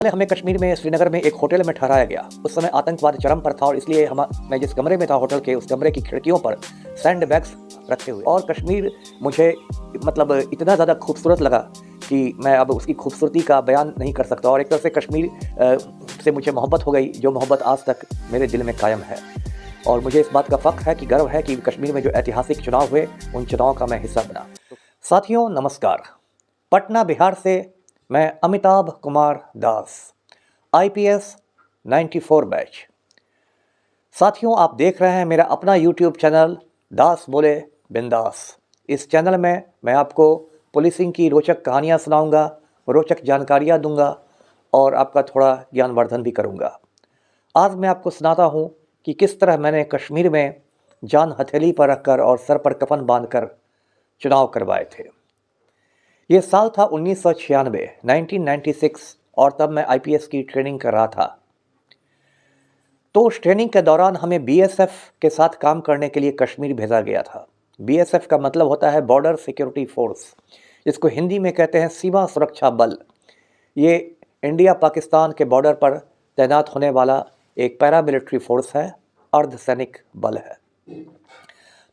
हमें कश्मीर में श्रीनगर में एक होटल में ठहराया गया। उस समय आतंकवाद चरम पर था और इसलिए मैं जिस कमरे में था होटल के, उस कमरे की खिड़कियों पर सैंड बैग्स रखे हुए। और कश्मीर मुझे इतना ज़्यादा खूबसूरत लगा कि मैं अब उसकी खूबसूरती का बयान नहीं कर सकता। और एक तरह से कश्मीर से मुझे मोहब्बत हो गई, जो मोहब्बत आज तक मेरे दिल में कायम है। और मुझे इस बात का फ़ख्र है कि गर्व है कि कश्मीर में जो ऐतिहासिक चुनाव हुए, उन चुनाव का मैं हिस्सा बना। साथियों नमस्कार, पटना बिहार से मैं अमिताभ कुमार दास, IPS 94 बैच। साथियों, आप देख रहे हैं मेरा अपना YouTube चैनल दास बोले बिंदास। इस चैनल में मैं आपको पुलिसिंग की रोचक कहानियां सुनाऊंगा, रोचक जानकारियां दूंगा और आपका थोड़ा ज्ञानवर्धन भी करूंगा। आज मैं आपको सुनाता हूं कि किस तरह मैंने कश्मीर में जान हथेली पर रखकर और सर पर कफन बांधकर चुनाव करवाए थे। ये साल था 1996, 1996, और तब मैं IPS की ट्रेनिंग कर रहा था। तो उस ट्रेनिंग के दौरान हमें BSF के साथ काम करने के लिए कश्मीर भेजा गया था। BSF का मतलब होता है बॉर्डर सिक्योरिटी फोर्स, जिसको हिंदी में कहते हैं सीमा सुरक्षा बल। ये इंडिया पाकिस्तान के बॉर्डर पर तैनात होने वाला एक पैरामिलिट्री फोर्स है, अर्धसैनिक बल है।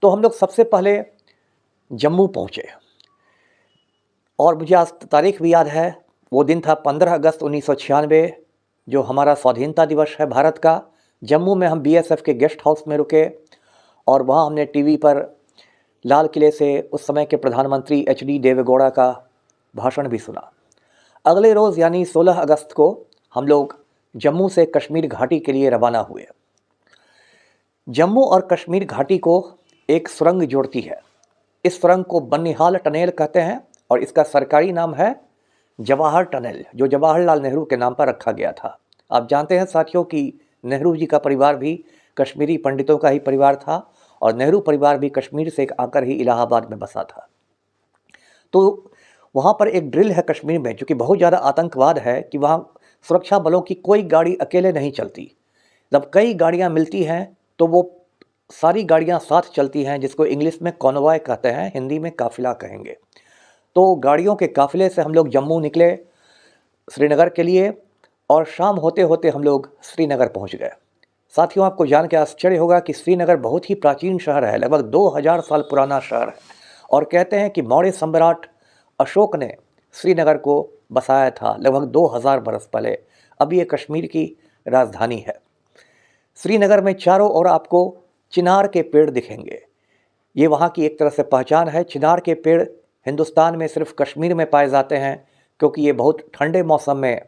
तो हम लोग सबसे पहले जम्मू पहुँचे और मुझे आज तारीख भी याद है। वो दिन था 15 अगस्त 1996, जो हमारा स्वाधीनता दिवस है भारत का। जम्मू में हम BSF के गेस्ट हाउस में रुके और वहाँ हमने TV पर लाल किले से उस समय के प्रधानमंत्री HD देवेगौड़ा का भाषण भी सुना। अगले रोज़ यानी 16 अगस्त को हम लोग जम्मू से कश्मीर घाटी के लिए रवाना हुए। जम्मू और कश्मीर घाटी को एक सुरंग जोड़ती है। इस सुरंग को बनिहाल टनल कहते हैं और इसका सरकारी नाम है जवाहर टनल, जो जवाहरलाल नेहरू के नाम पर रखा गया था। आप जानते हैं साथियों कि नेहरू जी का परिवार भी कश्मीरी पंडितों का ही परिवार था और नेहरू परिवार भी कश्मीर से आकर ही इलाहाबाद में बसा था। तो वहाँ पर एक ड्रिल है कश्मीर में, क्योंकि बहुत ज़्यादा आतंकवाद है कि वहाँ सुरक्षा बलों की कोई गाड़ी अकेले नहीं चलती। जब कई गाड़ियाँ मिलती हैं तो वो सारी गाड़ियाँ साथ चलती हैं, जिसको इंग्लिश में कॉन्वॉय कहते हैं, हिंदी में काफिला कहेंगे। तो गाड़ियों के काफिले से हम लोग जम्मू निकले श्रीनगर के लिए और शाम होते होते हम लोग श्रीनगर पहुंच गए। साथियों, आपको जान के आश्चर्य होगा कि श्रीनगर बहुत ही प्राचीन शहर है, लगभग 2000 साल पुराना शहर है। और कहते हैं कि मौर्य सम्राट अशोक ने श्रीनगर को बसाया था लगभग 2000 बरस पहले। अब ये कश्मीर की राजधानी है। श्रीनगर में चारों ओर आपको चिनार के पेड़ दिखेंगे। ये वहाँ की एक तरह से पहचान है। चिनार के पेड़ हिंदुस्तान में सिर्फ कश्मीर में पाए जाते हैं, क्योंकि ये बहुत ठंडे मौसम में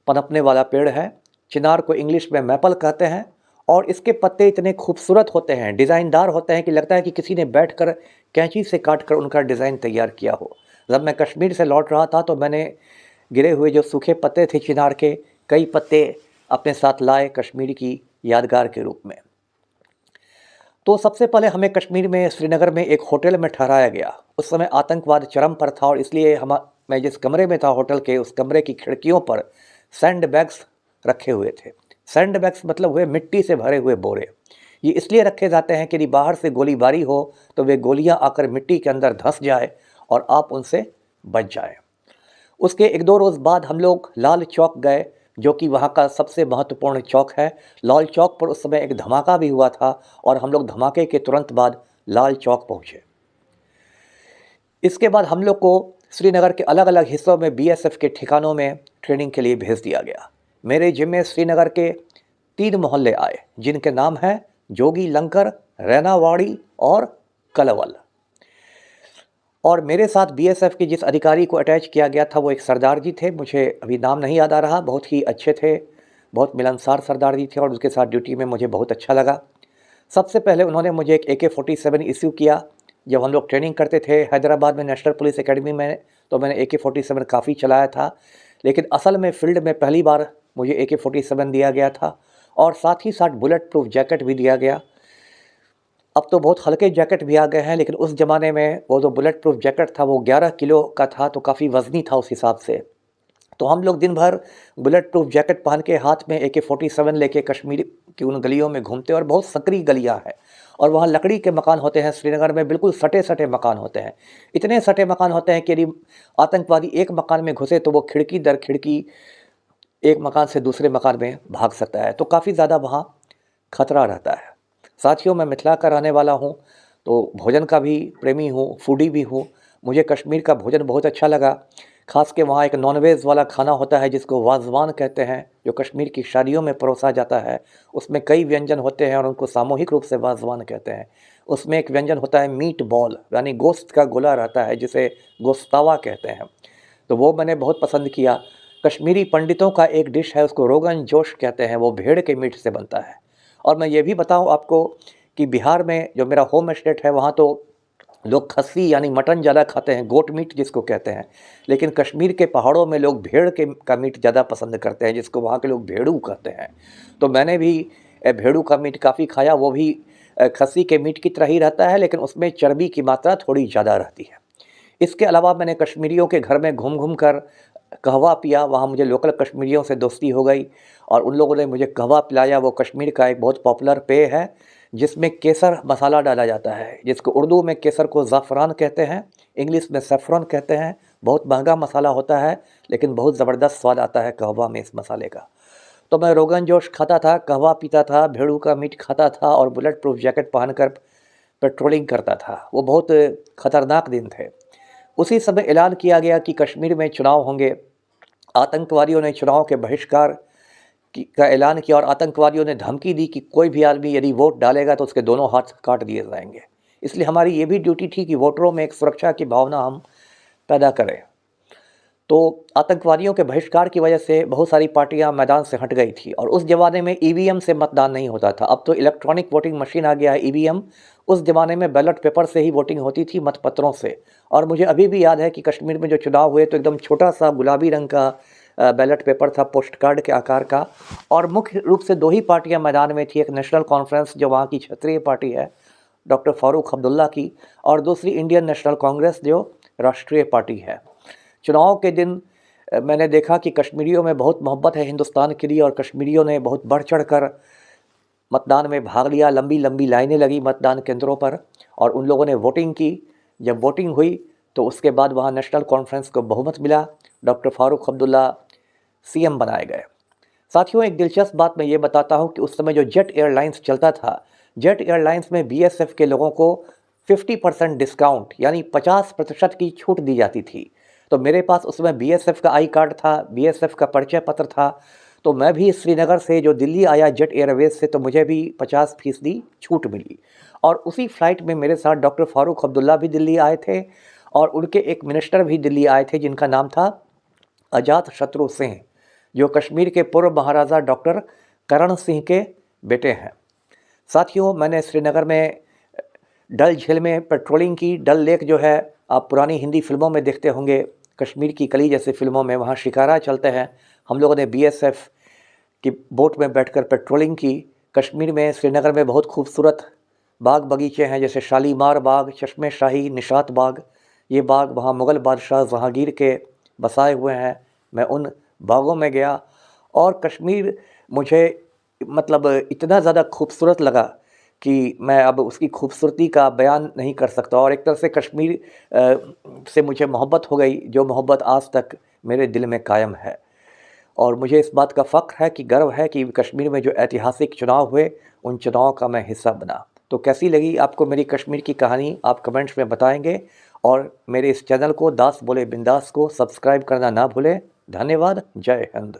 पनपने वाला पेड़ है। चिनार को इंग्लिश में मैपल कहते हैं और इसके पत्ते इतने खूबसूरत होते हैं, डिज़ाइनदार होते हैं कि लगता है कि किसी ने बैठकर कैंची से काटकर उनका डिज़ाइन तैयार किया हो। जब मैं कश्मीर से लौट रहा था तो मैंने गिरे हुए जो सूखे पत्ते थे चिनार के, कई पत्ते अपने साथ लाए कश्मीर की यादगार के रूप में। तो सबसे पहले हमें कश्मीर में श्रीनगर में एक होटल में ठहराया गया। उस समय आतंकवाद चरम पर था और इसलिए मैं जिस कमरे में था होटल के, उस कमरे की खिड़कियों पर सैंड बैग्स रखे हुए थे। सैंड बैग्स मतलब हुए मिट्टी से भरे हुए बोरे। ये इसलिए रखे जाते हैं कि यदि बाहर से गोलीबारी हो तो वे गोलियां आकर मिट्टी के अंदर धंस जाए और आप उनसे बच जाए। उसके 1-2 रोज़ बाद हम लोग लाल चौक गए, जो कि वहाँ का सबसे महत्वपूर्ण चौक है। लाल चौक पर उस समय एक धमाका भी हुआ था और हम लोग धमाके के तुरंत बाद लाल चौक पहुँचे। इसके बाद हम लोग को श्रीनगर के अलग अलग हिस्सों में BSF के ठिकानों में ट्रेनिंग के लिए भेज दिया गया। मेरे जिम्मे श्रीनगर के 3 मोहल्ले आए, जिनके नाम हैं जोगी लंकर, रैनावाड़ी और कलवल। और मेरे साथ BSF के जिस अधिकारी को अटैच किया गया था वो एक सरदार जी थे, मुझे अभी नाम नहीं याद आ रहा। बहुत ही अच्छे थे, बहुत मिलनसार सरदार जी थे और उसके साथ ड्यूटी में मुझे बहुत अच्छा लगा। सबसे पहले उन्होंने मुझे एक AK-47 इश्यू किया। जब हम लोग ट्रेनिंग करते थे हैदराबाद में नेशनल पुलिस एकेडमी में, तो मैंने AK-47 काफ़ी चलाया था, लेकिन असल में फील्ड में पहली बार मुझे AK-47 दिया गया था और साथ ही साथ बुलेट प्रूफ जैकेट भी दिया गया। अब तो बहुत हल्के जैकेट भी आ गए हैं, लेकिन उस ज़माने में वो जो बुलेट प्रूफ जैकेट था वो 11 किलो का था, तो काफ़ी वज़नी था उस हिसाब से। तो हम लोग दिन भर बुलेट प्रूफ जैकेट पहन के हाथ में AK-47 लेके कश्मीर की उन गलियों में घूमते, और बहुत संकरी गलियां हैं और वहाँ लकड़ी के मकान होते हैं। श्रीनगर में बिल्कुल सटे सटे मकान होते हैं, इतने सटे मकान होते हैं कि यदि आतंकवादी एक मकान में घुसे तो वो खिड़की दर खिड़की एक मकान से दूसरे मकान में भाग सकता है, तो काफ़ी ज़्यादा वहाँ खतरा रहता है। साथियों, मैं मिथिला का रहने वाला हूँ, तो भोजन का भी प्रेमी हूँ, फूडी भी हूँ। मुझे कश्मीर का भोजन बहुत अच्छा लगा। खास के वहाँ एक नॉनवेज वाला खाना होता है जिसको वाज़वान कहते हैं, जो कश्मीर की शादियों में परोसा जाता है। उसमें कई व्यंजन होते हैं और उनको सामूहिक रूप से वाज़वान कहते हैं। उसमें एक व्यंजन होता है मीट बॉल, यानी गोश्त का गोला रहता है, जिसे गोश्तावा कहते हैं। तो वो मैंने बहुत पसंद किया। कश्मीरी पंडितों का एक डिश है, उसको रोगन जोश कहते हैं, वो भेड़ के मीट से बनता है। और मैं ये भी बताऊं आपको कि बिहार में जो मेरा होम स्टेट है, वहाँ तो लोग खस्सी यानी मटन ज़्यादा खाते हैं, गोट मीट जिसको कहते हैं। लेकिन कश्मीर के पहाड़ों में लोग भेड़ के का मीट ज़्यादा पसंद करते हैं, जिसको वहाँ के लोग भेड़ू कहते हैं। तो मैंने भी भेड़ू का मीट काफ़ी खाया। वो भी खस्सी के मीट की तरह ही रहता है, लेकिन उसमें चर्बी की मात्रा थोड़ी ज़्यादा रहती है। इसके अलावा मैंने कश्मीरियों के घर में घूम घूम कर कहवा पिया। वहाँ मुझे लोकल कश्मीरियों से दोस्ती हो गई और उन लोगों ने मुझे कहवा पिलाया। वो कश्मीर का एक बहुत पॉपुलर पेय है जिसमें केसर मसाला डाला जाता है, जिसको उर्दू में केसर को ज़ाफ़रान कहते हैं, इंग्लिश में सैफ़रॉन कहते हैं। बहुत महंगा मसाला होता है, लेकिन बहुत ज़बरदस्त स्वाद आता है कहवा में इस मसाले का। तो मैं रोगन जोश खाता था, कहवा पीता था, भेड़ू का मीट खाता था और बुलेट प्रूफ जैकेट पहनकर पेट्रोलिंग करता था। वो बहुत ख़तरनाक दिन थे। उसी समय ऐलान किया गया कि कश्मीर में चुनाव होंगे। आतंकवादियों ने चुनाव के बहिष्कार का ऐलान किया और आतंकवादियों ने धमकी दी कि कोई भी आदमी यदि वोट डालेगा तो उसके दोनों हाथ काट दिए जाएंगे। इसलिए हमारी ये भी ड्यूटी थी कि वोटरों में एक सुरक्षा की भावना हम पैदा करें। तो आतंकवादियों के बहिष्कार की वजह से बहुत सारी पार्टियां मैदान से हट गई थी और उस ज़माने में ईवीएम से मतदान नहीं होता था। अब तो इलेक्ट्रॉनिक वोटिंग मशीन आ गया है, ईवीएम। उस ज़माने में बैलेट पेपर से ही वोटिंग होती थी, मतपत्रों से। और मुझे अभी भी याद है कि कश्मीर में जो चुनाव हुए तो एकदम छोटा सा गुलाबी रंग का बैलेट पेपर था, पोस्ट कार्ड के आकार का। और मुख्य रूप से दो ही पार्टियां मैदान में थी, एक नेशनल कॉन्फ्रेंस जो वहाँ की क्षेत्रीय पार्टी है डॉक्टर फारूक अब्दुल्ला की, और दूसरी इंडियन नेशनल कांग्रेस जो राष्ट्रीय पार्टी है। चुनाव के दिन मैंने देखा कि कश्मीरियों में बहुत मोहब्बत है हिंदुस्तान के लिए और कश्मीरियों ने बहुत बढ़ चढ़ कर मतदान में भाग लिया। लंबी लंबी लाइनें लगी मतदान केंद्रों पर और उन लोगों ने वोटिंग की। जब वोटिंग हुई तो उसके बाद वहाँ नेशनल कॉन्फ्रेंस को बहुमत मिला। डॉक्टर फारूक अब्दुल्ला सीएम बनाए गए। साथियों, एक दिलचस्प बात मैं ये बताता हूँ कि उस समय जो जेट एयरलाइंस चलता था, जेट एयरलाइंस में बीएसएफ के लोगों को 50% डिस्काउंट यानी 50% की छूट दी जाती थी। तो मेरे पास उस समय बीएसएफ का आई कार्ड था, बीएसएफ का परिचय पत्र था। तो मैं भी श्रीनगर से जो दिल्ली आया जेट एयरवेज से, तो मुझे भी 50% छूट मिली। और उसी फ्लाइट में मेरे साथ डॉक्टर फारूक अब्दुल्ला भी दिल्ली आए थे और उनके एक मिनिस्टर भी दिल्ली आए थे जिनका नाम था अजात शत्रु सिंह, जो कश्मीर के पूर्व महाराजा डॉक्टर करण सिंह के बेटे हैं। साथियों, मैंने श्रीनगर में डल झील में पेट्रोलिंग की। डल लेक जो है, आप पुरानी हिंदी फिल्मों में देखते होंगे, कश्मीर की कली जैसे फिल्मों में, वहाँ शिकारा चलते हैं। हम लोगों ने बीएसएफ की बोट में बैठकर पेट्रोलिंग की। कश्मीर में श्रीनगर में बहुत खूबसूरत बाग बगीचे हैं, जैसे शालीमार बाग, चश्मे शाही, निशात बाग। ये बाग वहाँ मुग़ल बादशाह जहांगीर के बसाए हुए हैं। मैं उन बागों में गया और कश्मीर मुझे मतलब इतना ज़्यादा खूबसूरत लगा कि मैं अब उसकी खूबसूरती का बयान नहीं कर सकता। और एक तरह से कश्मीर से मुझे मोहब्बत हो गई, जो मोहब्बत आज तक मेरे दिल में कायम है। और मुझे इस बात का फ़ख्र है कि गर्व है कि कश्मीर में जो ऐतिहासिक चुनाव हुए, उन चुनाव का मैं हिस्सा बना। तो कैसी लगी आपको मेरी कश्मीर की कहानी, आप कमेंट्स में बताएंगे। और मेरे इस चैनल को दास बोले बिंदास को सब्सक्राइब करना ना भूलें। धन्यवाद। जय हिंद।